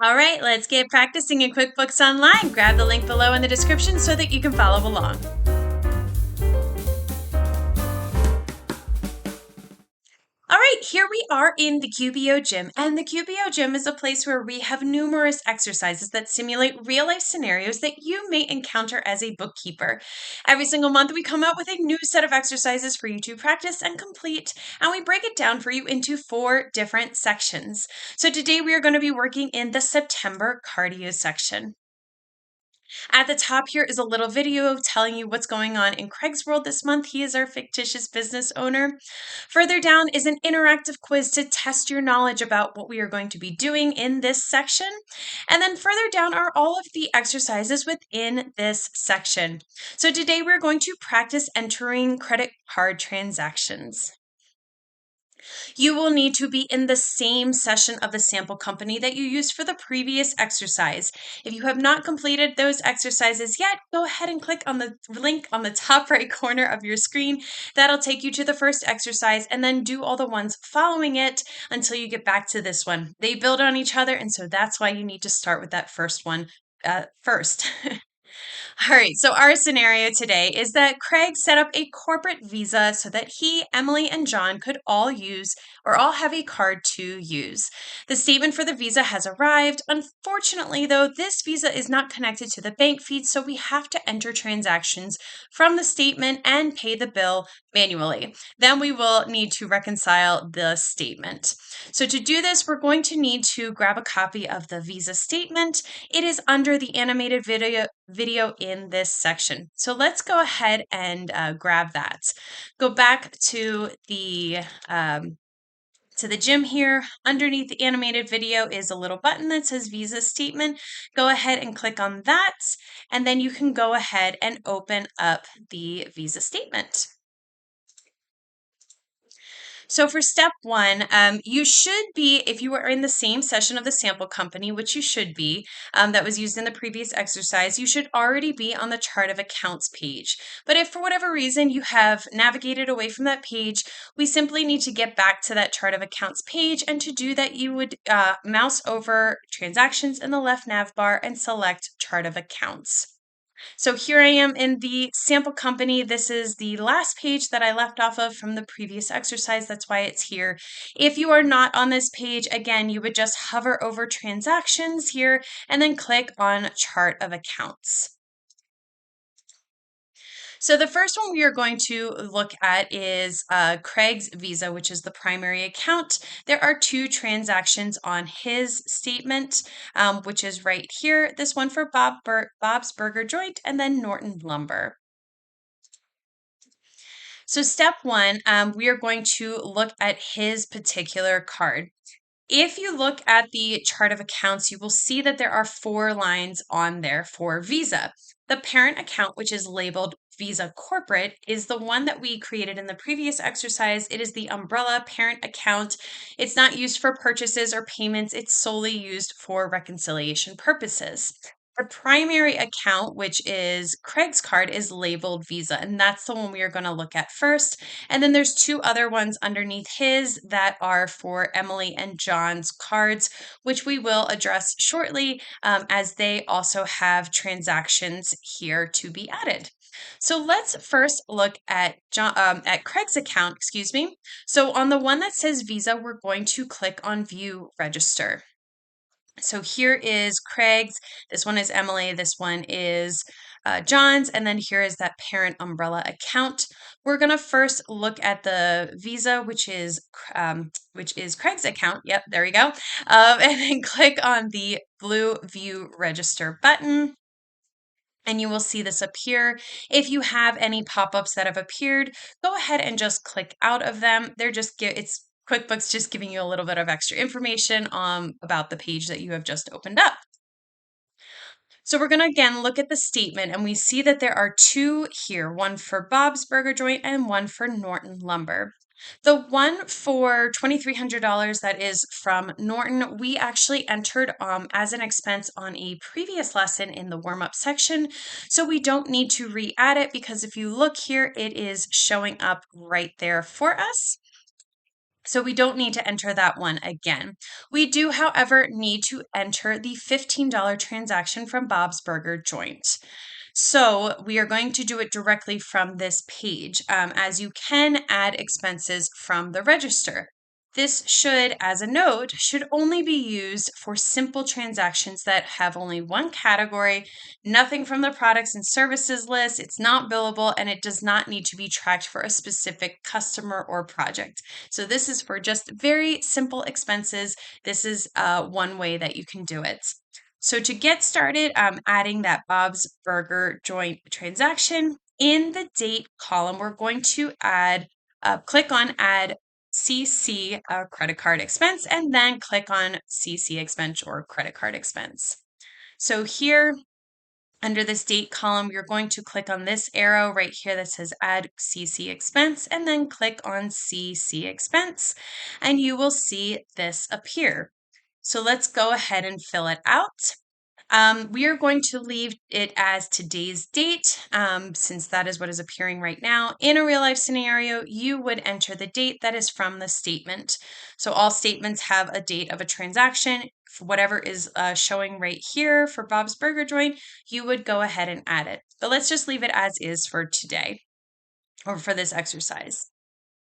All right, let's get practicing in QuickBooks Online. Grab the link below in the description so that you can follow along. All right, here we are in the QBO gym, and the QBO gym is a place where we have numerous exercises that simulate real-life scenarios that you may encounter as a bookkeeper. Every single month, we come out with a new set of exercises for you to practice and complete, and we break it down for you into 4 different sections. So today we are going to be working in the September cardio section. At the top here is a little video telling you what's going on in Craig's world this month. He is our fictitious business owner. Further down is an interactive quiz to test your knowledge about what we are going to be doing in this section. And then further down are all of the exercises within this section. So today we're going to practice entering credit card transactions. You will need to be in the same session of the sample company that you used for the previous exercise. If you have not completed those exercises yet, go ahead and click on the link on the top right corner of your screen. That'll take you to the first exercise, and then do all the ones following it until you get back to this one. They build on each other, and so that's why you need to start with that first one first. All right, so our scenario today is that Craig set up a corporate visa so that he, Emily, and John could all have a card to use. The statement for the visa has arrived. Unfortunately, though, this visa is not connected to the bank feed, so we have to enter transactions from the statement and pay the bill manually. Then we will need to reconcile the statement. So to do this, we're going to need to grab a copy of the visa statement. It is under the animated video in this section. So let's go ahead and grab that. Go back to the gym here. Underneath the animated video is a little button that says Visa Statement. Go ahead and click on that, and then you can go ahead and open up the Visa Statement. So for step 1, you should be, if you are in the same session of the sample company, which you should be, that was used in the previous exercise, you should already be on the chart of accounts page. But if for whatever reason you have navigated away from that page, we simply need to get back to that chart of accounts page, and to do that you would mouse over transactions in the left nav bar and select chart of accounts. So here I am in the sample company. This is the last page that I left off of from the previous exercise. That's why it's here. If you are not on this page, again, you would just hover over transactions here and then click on chart of accounts. So the first one we are going to look at is Craig's Visa, which is the primary account. There are 2 transactions on his statement, which is right here. This one for Bob's Burger Joint, and then Norton Lumber. So step 1, we are going to look at his particular card. If you look at the chart of accounts, you will see that there are 4 lines on there for Visa. The parent account, which is labeled Visa Corporate, is the one that we created in the previous exercise. It is the umbrella parent account. It's not used for purchases or payments. It's solely used for reconciliation purposes. The primary account, which is Craig's card, is labeled Visa, and that's the one we are going to look at first. And then there's 2 other ones underneath his that are for Emily and John's cards, which we will address shortly, as they also have transactions here to be added. So let's first look at Craig's account, excuse me. So on the one that says Visa, we're going to click on View Register. So here is Craig's, this one is Emily, this one is John's, and then here is that parent umbrella account. We're going to first look at the Visa, which is Craig's account. Yep, there we go. And then click on the blue View Register button, and you will see this appear. If you have any pop-ups that have appeared, go ahead and just click out of them. It's QuickBooks just giving you a little bit of extra information about the page that you have just opened up. So we're going to again look at the statement, and we see that there are 2 here, one for Bob's Burger Joint and one for Norton Lumber. The one for $2,300 that is from Norton, we actually entered as an expense on a previous lesson in the warm-up section, so we don't need to re-add it because if you look here, it is showing up right there for us. So we don't need to enter that one again. We do, however, need to enter the $15 transaction from Bob's Burger Joint. So we are going to do it directly from this page, as you can add expenses from the register. This should, as a note, should only be used for simple transactions that have only one category, nothing from the products and services list, it's not billable, and it does not need to be tracked for a specific customer or project. So this is for just very simple expenses. This is one way that you can do it. So to get started, adding that Bob's Burger Joint transaction, in the date column, we're going to click on Add CC credit card expense, and then click on CC expense or credit card expense. So here, under this date column, you're going to click on this arrow right here that says Add CC expense, and then click on CC expense, and you will see this appear. So let's go ahead and fill it out. We are going to leave it as today's date, since that is what is appearing right now. In a real life scenario, you would enter the date that is from the statement. So all statements have a date of a transaction. For whatever is showing right here for Bob's Burger Joint, you would go ahead and add it. But let's just leave it as is for today or for this exercise.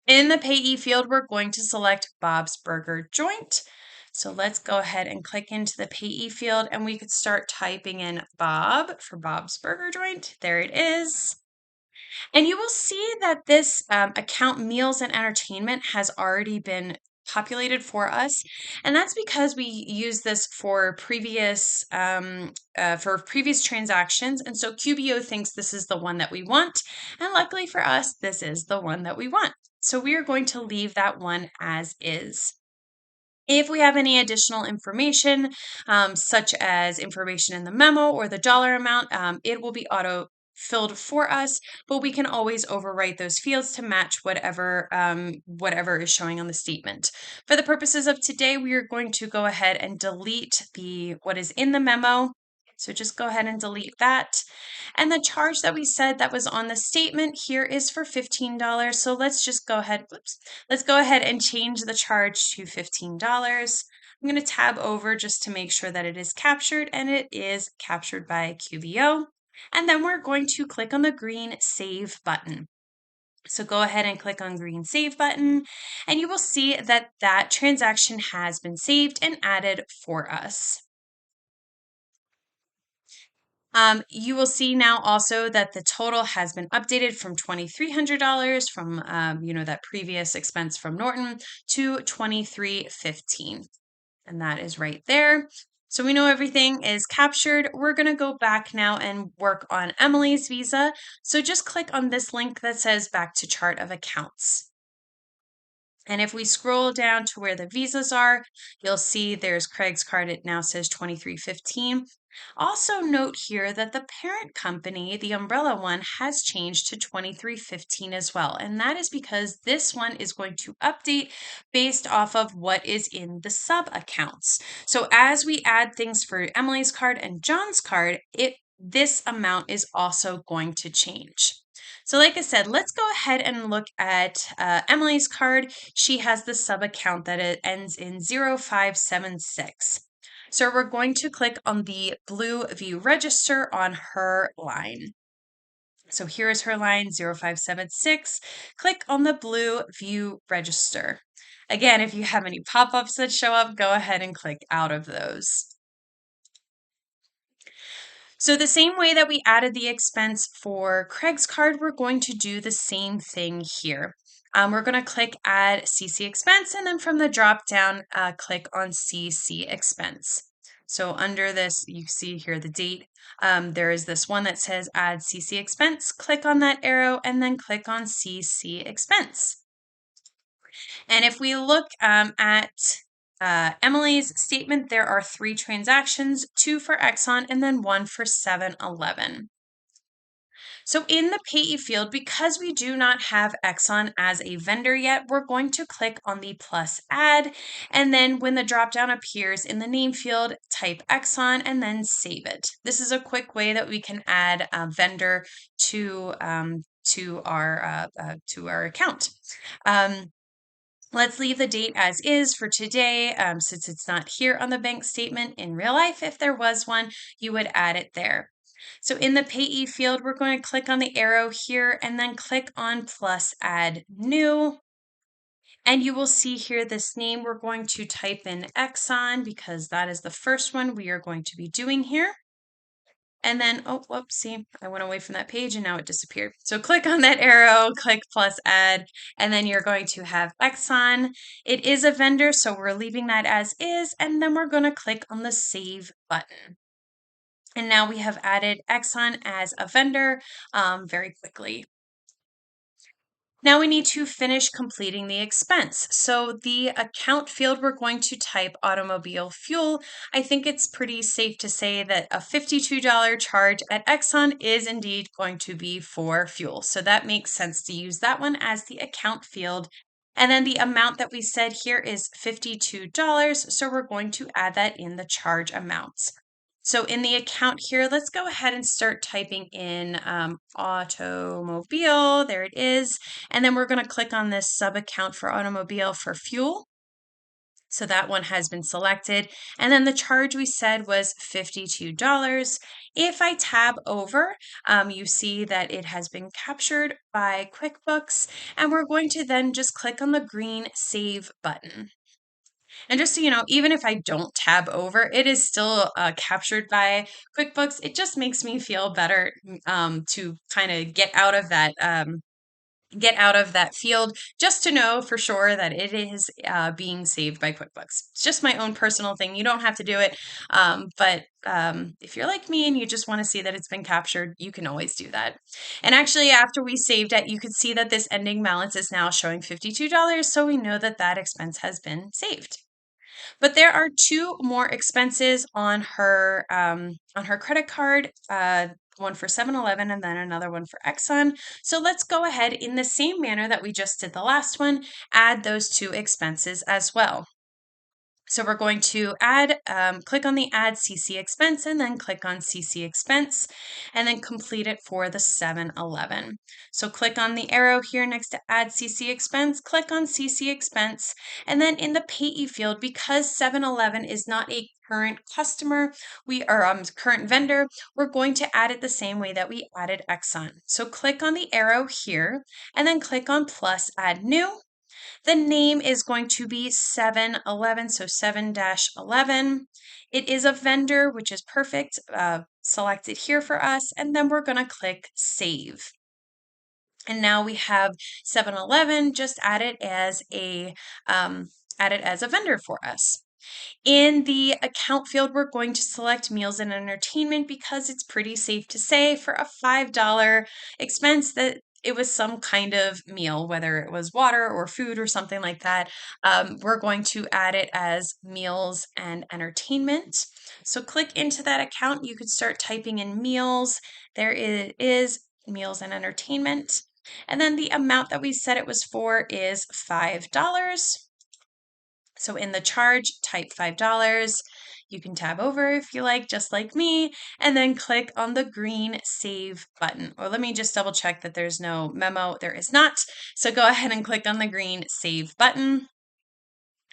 In the payee field, we're going to select Bob's Burger Joint. So let's go ahead and click into the payee field, and we could start typing in Bob for Bob's Burger Joint. There it is. And you will see that this account meals and entertainment has already been populated for us. And that's because we use this for previous transactions. And so QBO thinks this is the one that we want. And luckily for us, this is the one that we want. So we are going to leave that one as is. If we have any additional information, such as information in the memo or the dollar amount, it will be auto filled for us, but we can always overwrite those fields to match whatever is showing on the statement. For the purposes of today, we are going to go ahead and delete what is in the memo. So just go ahead and delete that. And the charge that we said that was on the statement here is for $15. So let's just go ahead, let's go ahead and change the charge to $15. I'm going to tab over just to make sure that it is captured, and it is captured by QBO. And then we're going to click on the green Save button. So go ahead and click on green Save button, and you will see that that transaction has been saved and added for us. You will see now also that the total has been updated from $2,300 from that previous expense from Norton to $2,315, and that is right there. So we know everything is captured. We're going to go back now and work on Emily's visa. So just click on this link that says Back to Chart of Accounts. And if we scroll down to where the visas are, you'll see there's Craig's card. It now says $2,315. Also note here that the parent company, the umbrella one, has changed to $2,315 as well. And that is because this one is going to update based off of what is in the sub accounts. So as we add things for Emily's card and John's card, this amount is also going to change. So like I said, let's go ahead and look at Emily's card. She has the sub account that it ends in 0576. So we're going to click on the blue View Register on her line. So here is her line 0576. Click on the blue View Register. Again, if you have any pop-ups that show up, go ahead and click out of those. So the same way that we added the expense for Craig's card, we're going to do the same thing here. We're going to click Add CC Expense, and then from the drop down, click on CC Expense. So under this, you see here the date. There is this one that says Add CC Expense. Click on that arrow, and then click on CC Expense. And if we look at Emily's statement, there are 3 transactions, 2 for Exxon and then 1 for 7-Eleven. So in the payee field, because we do not have Exxon as a vendor yet, we're going to click on the plus add, and then when the dropdown appears in the name field, type Exxon and then save it. This is a quick way that we can add a vendor to our account. Let's leave the date as is for today, since it's not here on the bank statement. In real life, if there was one, you would add it there. So in the payee field, we're going to click on the arrow here and then click on plus add new. And you will see here this name, we're going to type in Exxon because that is the first one we are going to be doing here. And then, oh, whoops, see, I went away from that page and now it disappeared. So click on that arrow, click plus add, and then you're going to have Exxon. It is a vendor, so we're leaving that as is, and then we're going to click on the save button. And now we have added Exxon as a vendor very quickly. Now we need to finish completing the expense. So the account field, we're going to type automobile fuel. I think it's pretty safe to say that a $52 charge at Exxon is indeed going to be for fuel. So that makes sense to use that one as the account field. And then the amount that we said here is $52. So we're going to add that in the charge amounts. So in the account here, let's go ahead and start typing in automobile. There it is. And then we're going to click on this sub account for automobile for fuel. So that one has been selected. And then the charge we said was $52. If I tab over, you see that it has been captured by QuickBooks. And we're going to then just click on the green save button. And just so you know, even if I don't tab over, it is still captured by QuickBooks. It just makes me feel better to kind of get out of that field, just to know for sure that it is being saved by QuickBooks. It's just my own personal thing. You don't have to do it, but if you're like me and you just want to see that it's been captured, you can always do that. And actually, after we saved it, you can see that this ending balance is now showing $52, so we know that that expense has been saved. But there are two more expenses on her credit card, one for 7-Eleven and then another one for Exxon. So let's go ahead in the same manner that we just did the last one, add those two expenses as well. So we're going to click on the add CC expense and then click on CC expense and then complete it for the 7-Eleven. So click on the arrow here next to add CC expense, click on CC expense, and then in the payee field, because 7-Eleven is not a current customer, current vendor, we're going to add it the same way that we added Exxon. So click on the arrow here and then click on plus add new. The name is going to be 7-Eleven, so 7-11. It is a vendor, which is perfect. Select it here for us, and then we're going to click Save. And now we have 7-Eleven just added as a vendor for us. In the account field, we're going to select meals and entertainment because it's pretty safe to say for a $5 expense that it was some kind of meal, whether it was water or food or something like that. We're going to add it as meals and entertainment. So click into that account. You could start typing in meals. There it is, meals and entertainment. And then the amount that we said it was for is $5. So in the charge, type $5. You can tab over if you like, just like me, and then click on the green save button. Or let me just double check that there's no memo. There is not. So go ahead and click on the green save button.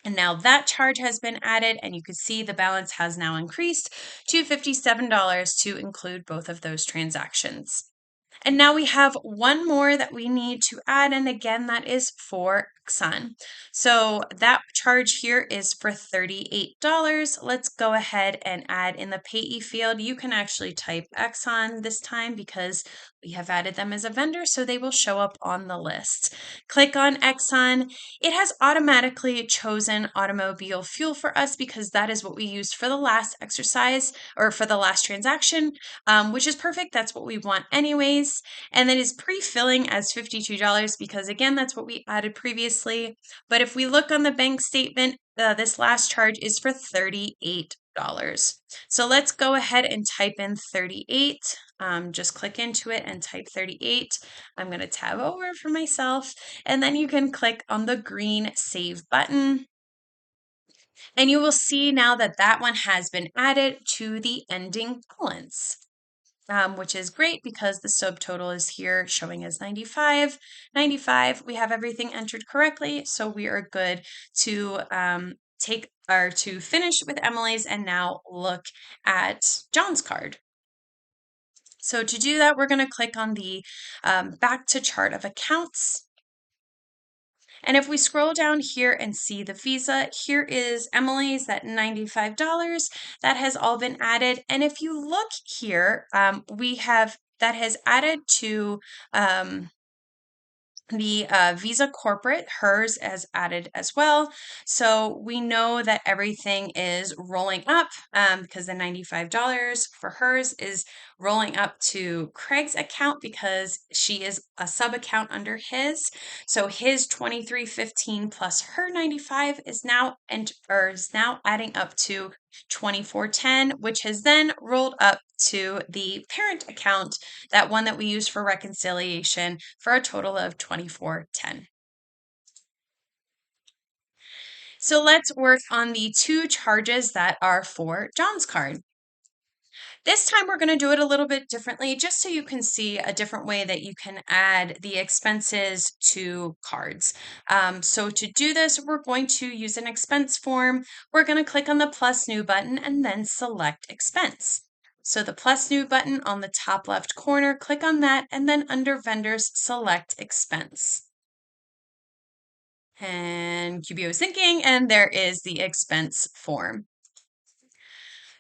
And now that charge has been added, and you can see the balance has now increased to $57 to include both of those transactions. And now we have one more that we need to add, and again, that is for Exxon. So that charge here is for $38. Let's go ahead and add in the payee field. You can actually type Exxon this time because we have added them as a vendor, so they will show up on the list. Click on Exxon. It has automatically chosen automobile fuel for us because that is what we used for the last exercise or for the last transaction, which is perfect. That's what we want anyways. And then is pre-filling as $52 because again, that's what we added previously. But if we look on the bank statement, this last charge is for $38. So let's go ahead and type in 38. Just click into it and type 38. I'm going to tab over for myself, and then you can click on the green save button. And you will see now that that one has been added to the ending balance. which is great because the subtotal is here showing as 95. 95, we have everything entered correctly, so we are good to to finish with Emily's and now look at John's card. So to do that, we're going to click on the back to chart of accounts. And if we scroll down here and see the Visa, here is Emily's, that $95. That has all been added. And if you look here, we have that has added to the Visa corporate, hers as added as well. So we know that everything is rolling up because the $95 for hers is rolling up to Craig's account because she is a sub account under his. So his 2315 plus her 95 is now adding up to 2410, which has then rolled up to the parent account, that one that we use for reconciliation, for a total of 2410. So let's work on the two charges that are for John's card. This time we're going to do it a little bit differently, just so you can see a different way that you can add the expenses to cards. So to do this, we're going to use an expense form. We're going to click on the plus new button and then select expense. So the plus new button on the top left corner, click on that, and then under vendors, select expense. And QBO is thinking, and there is the expense form.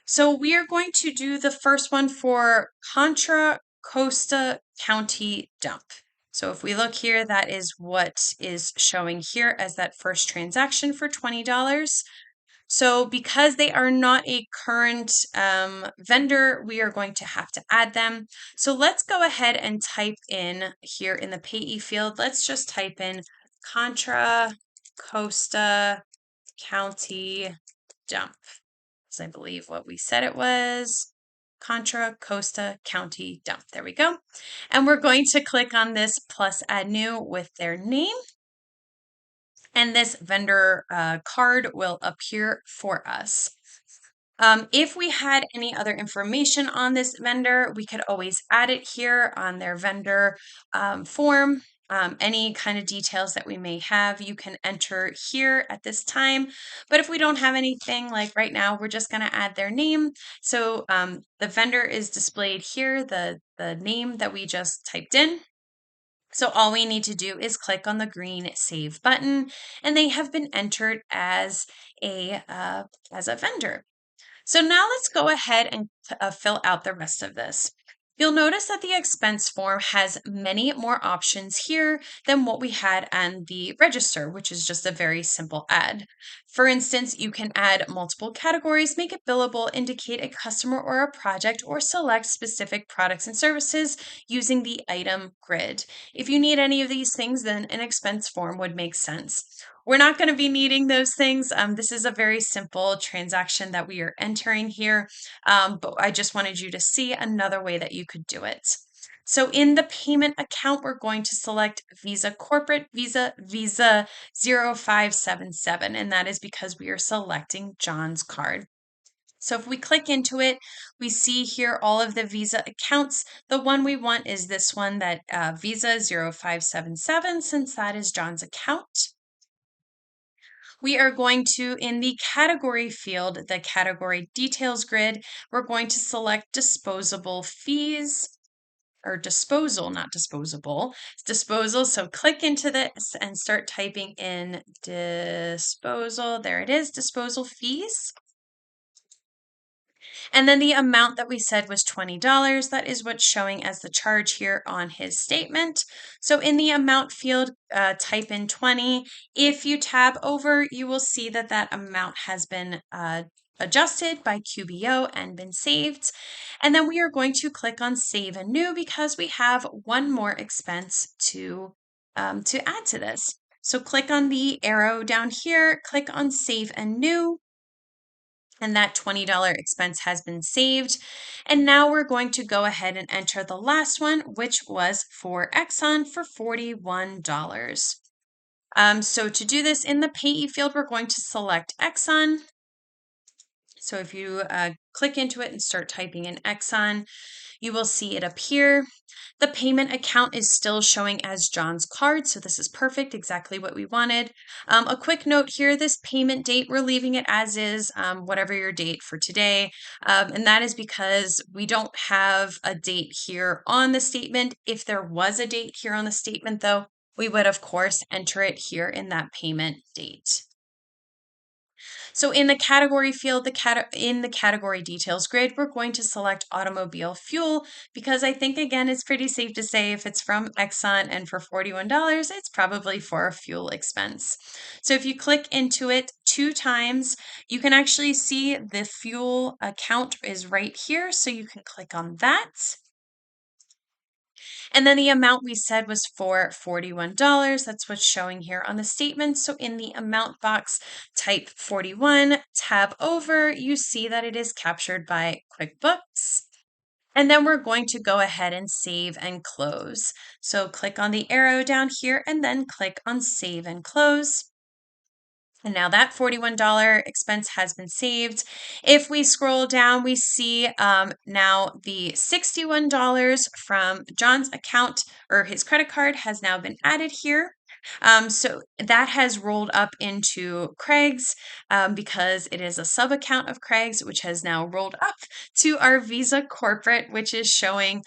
So we are going to do the first one for Contra Costa County Dump. So if we look here, that is what is showing here as that first transaction for $20. So because they are not a current vendor, we are going to have to add them. So let's go ahead and type in here in the payee field, let's just type in Contra Costa County Dump. I believe what we said it was, Contra Costa County Dump. There we go. And we're going to click on this plus add new with their name. And this vendor card will appear for us. If we had any other information on this vendor, we could always add it here on their vendor form. Any kind of details that we may have, you can enter here at this time. But if we don't have anything, like right now, we're just going to add their name. So the vendor is displayed here, the name that we just typed in. So all we need to do is click on the green Save button, and they have been entered as a vendor. So now let's go ahead and fill out the rest of this. You'll notice that the expense form has many more options here than what we had on the register, which is just a very simple add. For instance, you can add multiple categories, make it billable, indicate a customer or a project, or select specific products and services using the item grid. If you need any of these things, then an expense form would make sense. We're not going to be needing those things. This is a very simple transaction that we are entering here, but I just wanted you to see another way that you could do it. So in the payment account, we're going to select Visa Corporate, Visa 0577, and that is because we are selecting John's card. So if we click into it, we see here all of the Visa accounts. The one we want is this one, that Visa 0577, since that is John's account. We are going to, in the category field, the category details grid, we're going to select disposable fees, or disposal, not disposable, it's disposal. So click into this and start typing in disposal. There it is, disposal fees. And then the amount that we said was $20. That is what's showing as the charge here on his statement. So in the amount field, type in 20. If you tab over, you will see that that amount has been adjusted by QBO and been saved. And then we are going to click on Save and New because we have one more expense to add to this. So click on the arrow down here, click on Save and New. And that $20 expense has been saved. And now we're going to go ahead and enter the last one, which was for Exxon for $41. So to do this in the payee field, we're going to select Exxon. So if you click into it and start typing in Exxon, you will see it appear. The payment account is still showing as John's card, so this is perfect, exactly what we wanted. A quick note here, this payment date, we're leaving it as is, whatever your date for today, and that is because we don't have a date here on the statement. If there was a date here on the statement, though, we would, of course, enter it here in that payment date. So in the category field, in the category details grid, we're going to select automobile fuel because I think, again, it's pretty safe to say if it's from Exxon and for $41, it's probably for a fuel expense. So if you click into it 2 times, you can actually see the fuel account is right here. So you can click on that. And then the amount we said was for $41. That's what's showing here on the statement. So in the amount box, type 41, tab over, you see that it is captured by QuickBooks. And then we're going to go ahead and save and close. So click on the arrow down here and then click on save and close. And now that $41 expense has been saved. If we scroll down, we see now the $61 from John's account or his credit card has now been added here. So that has rolled up into Craig's because it is a sub account of Craig's, which has now rolled up to our Visa corporate, which is showing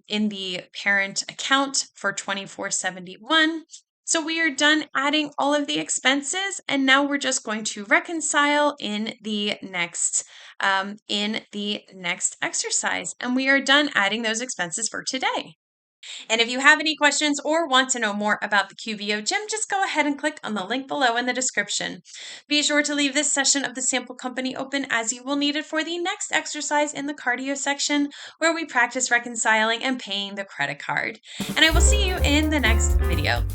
in the parent account for $24.71. So we are done adding all of the expenses, and now we're just going to reconcile in the next exercise, and we are done adding those expenses for today. And if you have any questions or want to know more about the QBO Gym, just go ahead and click on the link below in the description. Be sure to leave this session of the sample company open as you will need it for the next exercise in the cardio section where we practice reconciling and paying the credit card. And I will see you in the next video.